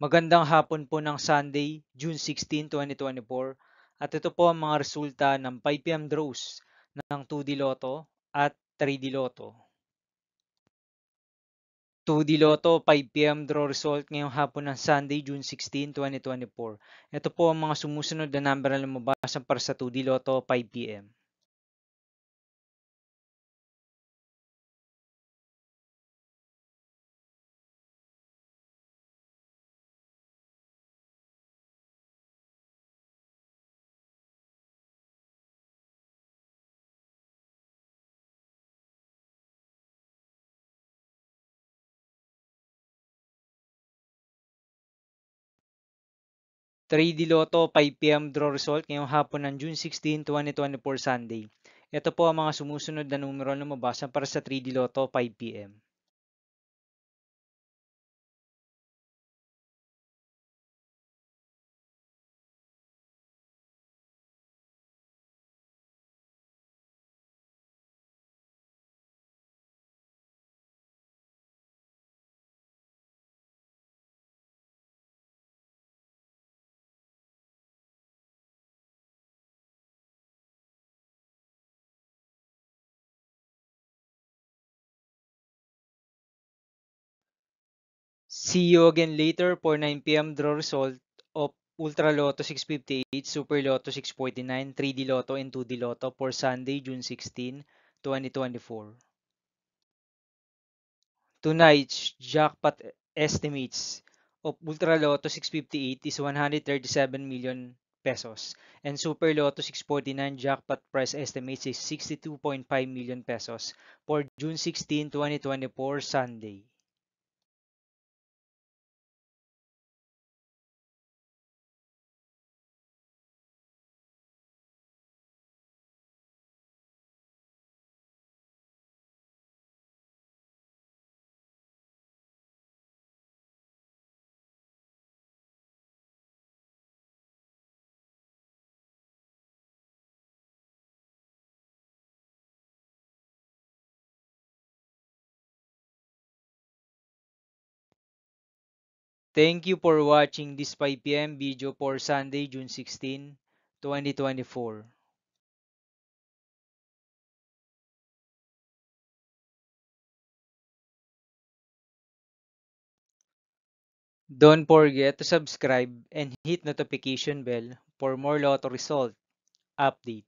Magandang hapon po ng Sunday, June 16, 2024. At ito po ang mga resulta ng 5 p.m. draws ng 2D Lotto at 3D Lotto. 2D Lotto 5 p.m. draw result ngayong hapon ng Sunday, June 16, 2024. Ito po ang mga sumusunod na number na lumabas para sa 2D Lotto 5 p.m. 3D Lotto 5 p.m. draw result ngayong hapon ng June 16, 2024 Sunday. Ito po ang mga sumusunod na numero na lumabas para sa 3D Lotto 5 p.m. 'See you again later for 9 p.m. draw result of Ultra Lotto 658, Super Lotto 649, 3D Lotto and 2D Lotto for Sunday, June 16, 2024. Tonight's jackpot estimates of Ultra Lotto 658 is 137 million pesos and Super Lotto 649 jackpot price estimates is 62.5 million pesos for June 16, 2024 Sunday. Thank you for watching this 5 p.m. video for Sunday, June 16, 2024. Don't forget to subscribe and hit notification bell for more lotto result update.